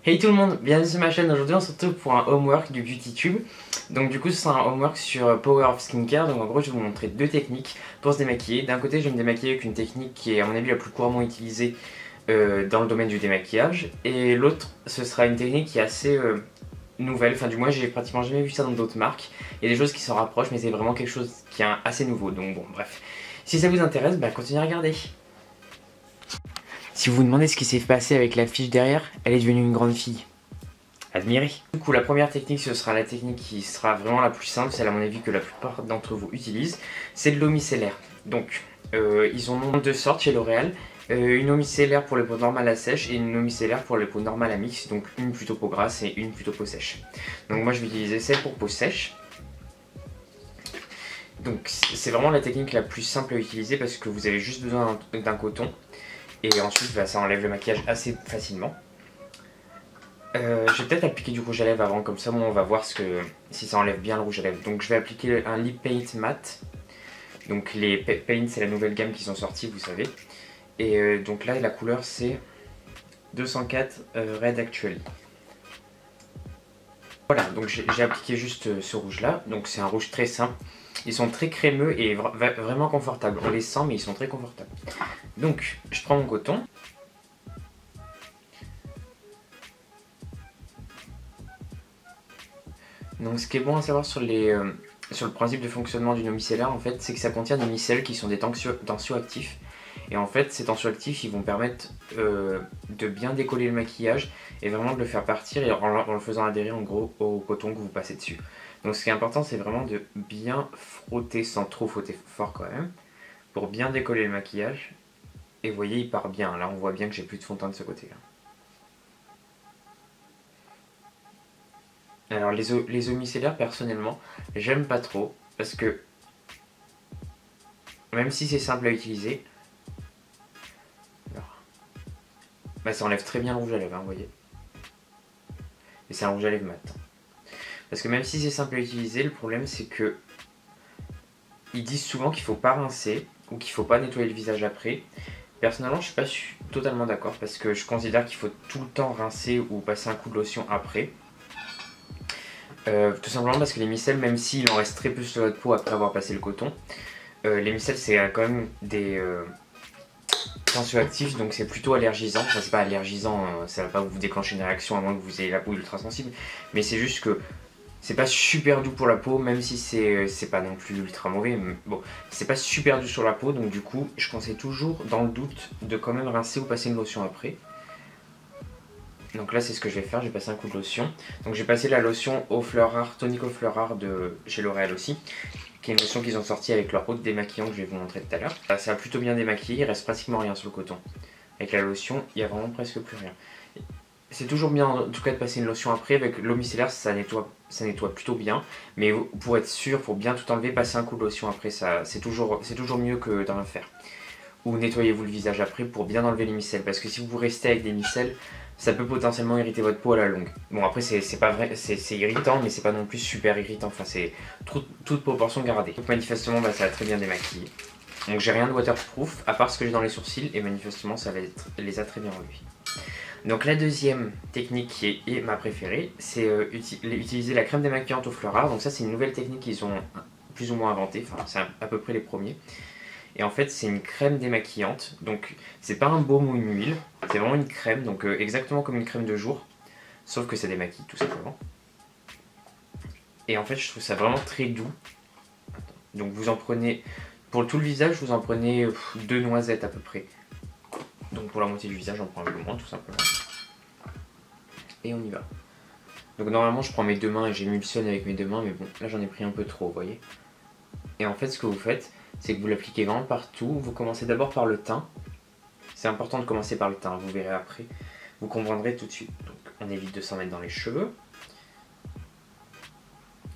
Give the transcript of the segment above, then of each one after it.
Hey tout le monde, bienvenue sur ma chaîne. Aujourd'hui on se retrouve pour un homework du BeautyTube. Donc du coup ce sera un homework sur Power of Skincare. Donc en gros je vais vous montrer deux techniques pour se démaquiller. D'un côté je vais me démaquiller avec une technique qui est à mon avis la plus couramment utilisée dans le domaine du démaquillage. Et l'autre ce sera une technique qui est assez nouvelle, enfin du moins j'ai pratiquement jamais vu ça dans d'autres marques. Il y a des choses qui s'en rapprochent mais c'est vraiment quelque chose qui est assez nouveau. Donc bon bref, si ça vous intéresse, continuez à regarder. Si vous vous demandez ce qui s'est passé avec la fiche derrière, elle est devenue une grande fille. Admirez. Du coup la première technique ce sera la technique qui sera vraiment la plus simple, celle à mon avis que la plupart d'entre vous utilisent, c'est de l'eau micellaire. Donc ils en ont deux sortes chez L'Oréal, une eau micellaire pour les peaux normales à sèche et une eau micellaire pour les peaux normales à mix, donc une plutôt peau grasse et une plutôt peau sèche. Donc moi je vais utiliser celle pour peau sèche. Donc c'est vraiment la technique la plus simple à utiliser parce que vous avez juste besoin d'un coton et ensuite ça enlève le maquillage assez facilement. Je vais peut-être appliquer du rouge à lèvres avant, comme ça moi on va voir si ça enlève bien le rouge à lèvres. Donc je vais appliquer un lip paint mat. Donc les paints c'est la nouvelle gamme qui sont sortis, vous savez. Et donc là la couleur c'est 204 Red Actually. Voilà, donc j'ai appliqué juste ce rouge là, donc c'est un rouge très simple. Ils sont très crémeux et vraiment confortables. On les sent mais ils sont très confortables. Donc je prends mon coton. Donc ce qui est bon à savoir sur le principe de fonctionnement d'une eau micellaire en fait, c'est que ça contient des micelles qui sont des tensioactifs. Et en fait ces tensioactifs ils vont permettre de bien décoller le maquillage et vraiment de le faire partir et en le faisant adhérer en gros au coton que vous passez dessus. Donc ce qui est important c'est vraiment de bien frotter sans trop frotter fort quand même pour bien décoller le maquillage. Et vous voyez il part bien, là on voit bien que j'ai plus de fond de teint de ce côté là. Alors les eaux micellaires personnellement j'aime pas trop parce que même si c'est simple à utiliser, ça enlève très bien le rouge à lèvres, hein, vous voyez. Et c'est un rouge à lèvres mat. Parce que même si c'est simple à utiliser, le problème c'est que ils disent souvent qu'il faut pas rincer ou qu'il faut pas nettoyer le visage après. Personnellement je suis pas totalement d'accord parce que je considère qu'il faut tout le temps rincer ou passer un coup de lotion après. Tout simplement parce que les micelles, même s'il en reste très peu sur votre peau après avoir passé le coton, les micelles c'est quand même des tensioactifs, donc c'est plutôt allergisant. Enfin c'est pas allergisant, ça va pas vous déclencher une réaction à moins que vous ayez la peau ultra sensible, mais c'est juste que c'est pas super doux pour la peau, même si c'est pas non plus ultra mauvais, mais bon, c'est pas super doux sur la peau, donc du coup je conseille toujours dans le doute de quand même rincer ou passer une lotion après. Donc là c'est ce que je vais faire, je vais passer un coup de lotion. Donc j'ai passé la lotion Eau Fleur Rare, Tonic Eau Fleur Rare de chez L'Oréal aussi, qui est une lotion qu'ils ont sortie avec leur eau de démaquillant que je vais vous montrer tout à l'heure. Ça a plutôt bien démaquillé, il reste pratiquement rien sur le coton. Avec la lotion, il n'y a vraiment presque plus rien. C'est toujours bien en tout cas de passer une lotion après, avec l'eau micellaire ça nettoie plutôt bien. Mais pour être sûr, pour bien tout enlever, passer un coup de lotion après, c'est toujours mieux que d'en faire. Ou nettoyez-vous le visage après pour bien enlever les micelles, parce que si vous restez avec des micelles, ça peut potentiellement irriter votre peau à la longue. Bon après c'est pas vrai, c'est irritant mais c'est pas non plus super irritant, enfin c'est toute proportion gardée. Donc manifestement ça a très bien démaquillé. Donc j'ai rien de waterproof à part ce que j'ai dans les sourcils et manifestement ça les a très bien enlevés. Donc la deuxième technique qui est ma préférée, c'est utiliser la crème démaquillante Eau Fleur Rare. Donc ça c'est une nouvelle technique qu'ils ont plus ou moins inventée, enfin c'est à peu près les premiers. Et en fait c'est une crème démaquillante, donc c'est pas un baume ou une huile, c'est vraiment une crème, donc exactement comme une crème de jour, sauf que ça démaquille tout simplement. Et en fait je trouve ça vraiment très doux. Donc vous en prenez, pour tout le visage vous en prenez 2 noisettes à peu près. Donc pour la moitié du visage j'en prends un peu moins tout simplement. Et on y va. Donc normalement je prends mes deux mains et j'émulsionne avec mes deux mains, mais bon là j'en ai pris un peu trop, vous voyez. Et en fait ce que vous faites, c'est que vous l'appliquez vraiment partout. Vous commencez d'abord par le teint. C'est important de commencer par le teint, vous verrez après. Vous comprendrez tout de suite. Donc on évite de s'en mettre dans les cheveux.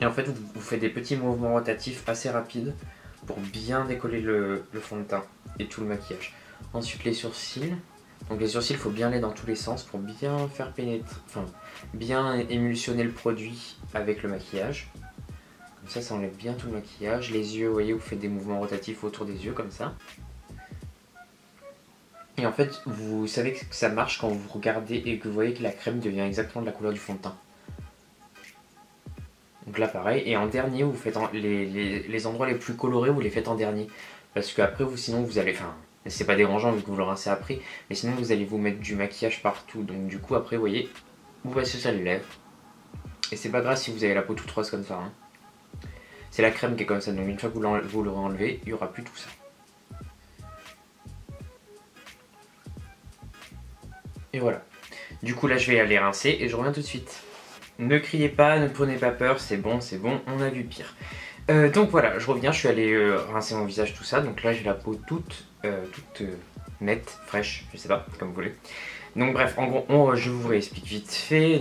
Et en fait vous faites des petits mouvements rotatifs assez rapides pour bien décoller le fond de teint et tout le maquillage. Ensuite les sourcils. Donc les sourcils, il faut bien aller dans tous les sens pour bien faire pénétrer, enfin bien émulsionner le produit avec le maquillage. Comme ça enlève bien tout le maquillage. Les yeux, vous voyez, vous faites des mouvements rotatifs autour des yeux comme ça. Et en fait, vous savez que ça marche quand vous regardez et que vous voyez que la crème devient exactement de la couleur du fond de teint. Donc là pareil, et en dernier vous faites les endroits les plus colorés, vous les faites en dernier. Parce que après vous sinon vous allez, enfin c'est pas dérangeant vu que vous le rincez après, mais sinon vous allez vous mettre du maquillage partout. Donc du coup après vous voyez, vous passez sur les lèvres. Et c'est pas grave si vous avez la peau toute rose comme ça. Hein. C'est la crème qui est comme ça, donc une fois que vous l'aurez enlevé, il n'y aura plus tout ça. Et voilà. Du coup là je vais aller rincer et je reviens tout de suite. Ne criez pas, ne prenez pas peur, c'est bon, on a vu pire. Donc voilà, je reviens, je suis allé rincer mon visage, tout ça. Donc là j'ai la peau toute nette, fraîche, je sais pas, comme vous voulez. Donc bref, en gros, je vous réexplique vite fait,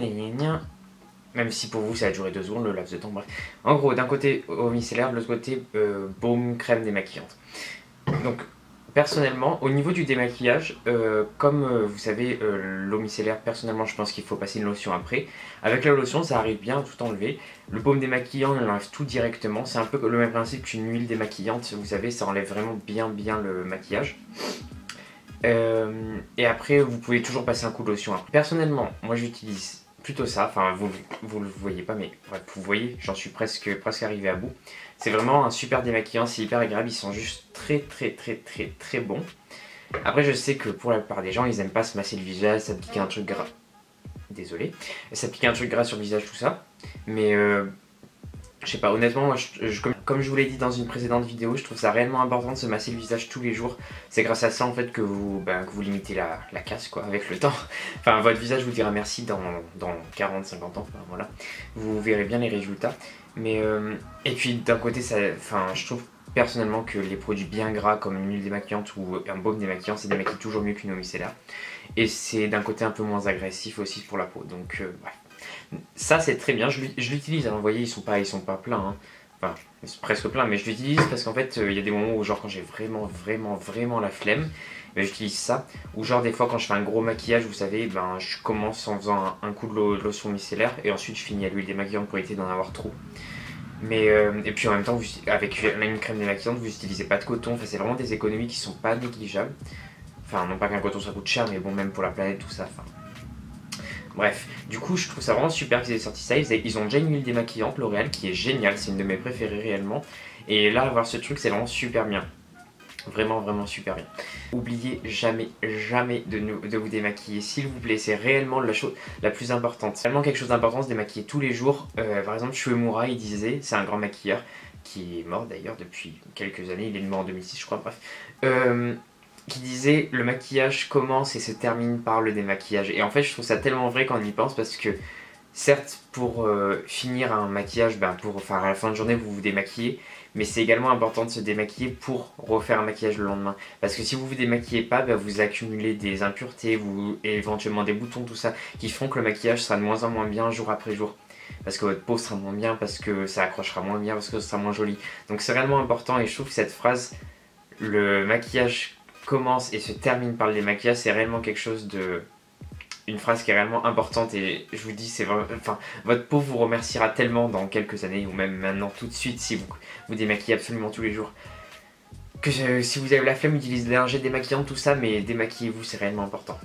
même si pour vous ça a duré 2 secondes, le laps de temps, bref. En gros, d'un côté eau micellaire, de l'autre côté baume, crème démaquillante. Donc personnellement, au niveau du démaquillage, comme vous savez, l'eau micellaire, personnellement je pense qu'il faut passer une lotion après. Avec la lotion ça arrive bien à tout enlever. Le baume démaquillant il enlève tout directement. C'est un peu le même principe qu'une huile démaquillante, vous savez, ça enlève vraiment bien le maquillage. Et après vous pouvez toujours passer un coup de lotion après. Personnellement, moi j'utilise plutôt ça, enfin vous le voyez pas mais bref, vous voyez, j'en suis presque arrivé à bout. C'est vraiment un super démaquillant, c'est hyper agréable, ils sont juste très bons. Après je sais que pour la plupart des gens ils aiment pas se masser le visage, ça pique un truc gras. Désolé, ça pique un truc gras sur le visage tout ça. Mais je sais pas, honnêtement, moi, comme je vous l'ai dit dans une précédente vidéo, je trouve ça réellement important de se masser le visage tous les jours. C'est grâce à ça en fait que vous limitez la casse quoi, avec le temps. Enfin, votre visage vous dira merci dans 40-50 ans, enfin, voilà. Vous verrez bien les résultats. Mais, et puis d'un côté, je trouve personnellement que les produits bien gras comme une huile démaquillante ou un baume démaquillant, c'est démaquille toujours mieux qu'une eau micellaire. Et c'est d'un côté un peu moins agressif aussi pour la peau. Donc bref. Ça c'est très bien, je l'utilise, hein. Vous voyez ils sont pas pleins, hein. Enfin ils sont presque pleins, mais je l'utilise parce qu'en fait il y a des moments où genre quand j'ai vraiment la flemme, ben, j'utilise ça. Ou genre des fois quand je fais un gros maquillage, vous savez, ben, je commence en faisant un coup de lotion micellaire et ensuite je finis à l'huile démaquillante pour éviter d'en avoir trop. Mais et puis en même temps avec une crème démaquillante vous n'utilisez pas de coton, enfin, c'est vraiment des économies qui sont pas négligeables. Enfin non pas qu'un coton ça coûte cher mais bon même pour la planète tout ça, enfin. Bref, du coup je trouve ça vraiment super qu'ils aient sorti ça, ils ont déjà une huile démaquillante L'Oréal qui est géniale, c'est une de mes préférées réellement. Et là avoir ce truc c'est vraiment super bien. Vraiment super bien. Oubliez jamais de vous démaquiller s'il vous plaît, c'est réellement la chose la plus importante. C'est réellement quelque chose d'important, se démaquiller tous les jours. Par exemple Shuemura il disait, c'est un grand maquilleur qui est mort d'ailleurs depuis quelques années, il est mort en 2006 je crois, bref. Qui disait le maquillage commence et se termine par le démaquillage. Et en fait je trouve ça tellement vrai quand on y pense parce que certes pour finir un maquillage, à la fin de journée vous vous démaquillez, mais c'est également important de se démaquiller pour refaire un maquillage le lendemain. Parce que si vous vous démaquillez pas, vous accumulez des impuretés, et éventuellement des boutons, tout ça, qui font que le maquillage sera de moins en moins bien jour après jour. Parce que votre peau sera moins bien, parce que ça accrochera moins bien, parce que ce sera moins joli. Donc c'est réellement important et je trouve que cette phrase, le maquillage commence et se termine par le démaquillage, c'est réellement quelque chose de... une phrase qui est réellement importante et je vous dis, c'est vraiment... Enfin, votre peau vous remerciera tellement dans quelques années ou même maintenant tout de suite si vous démaquillez absolument tous les jours. Que si vous avez la flemme, utilisez des lingettes démaquillantes, tout ça, mais démaquillez-vous, c'est réellement important.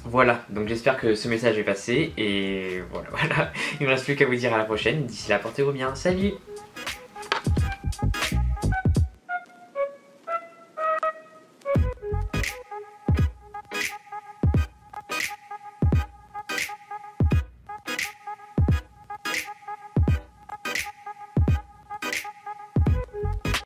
Voilà, donc j'espère que ce message est passé et voilà. Il ne me reste plus qu'à vous dire à la prochaine. D'ici là, portez-vous bien. Salut!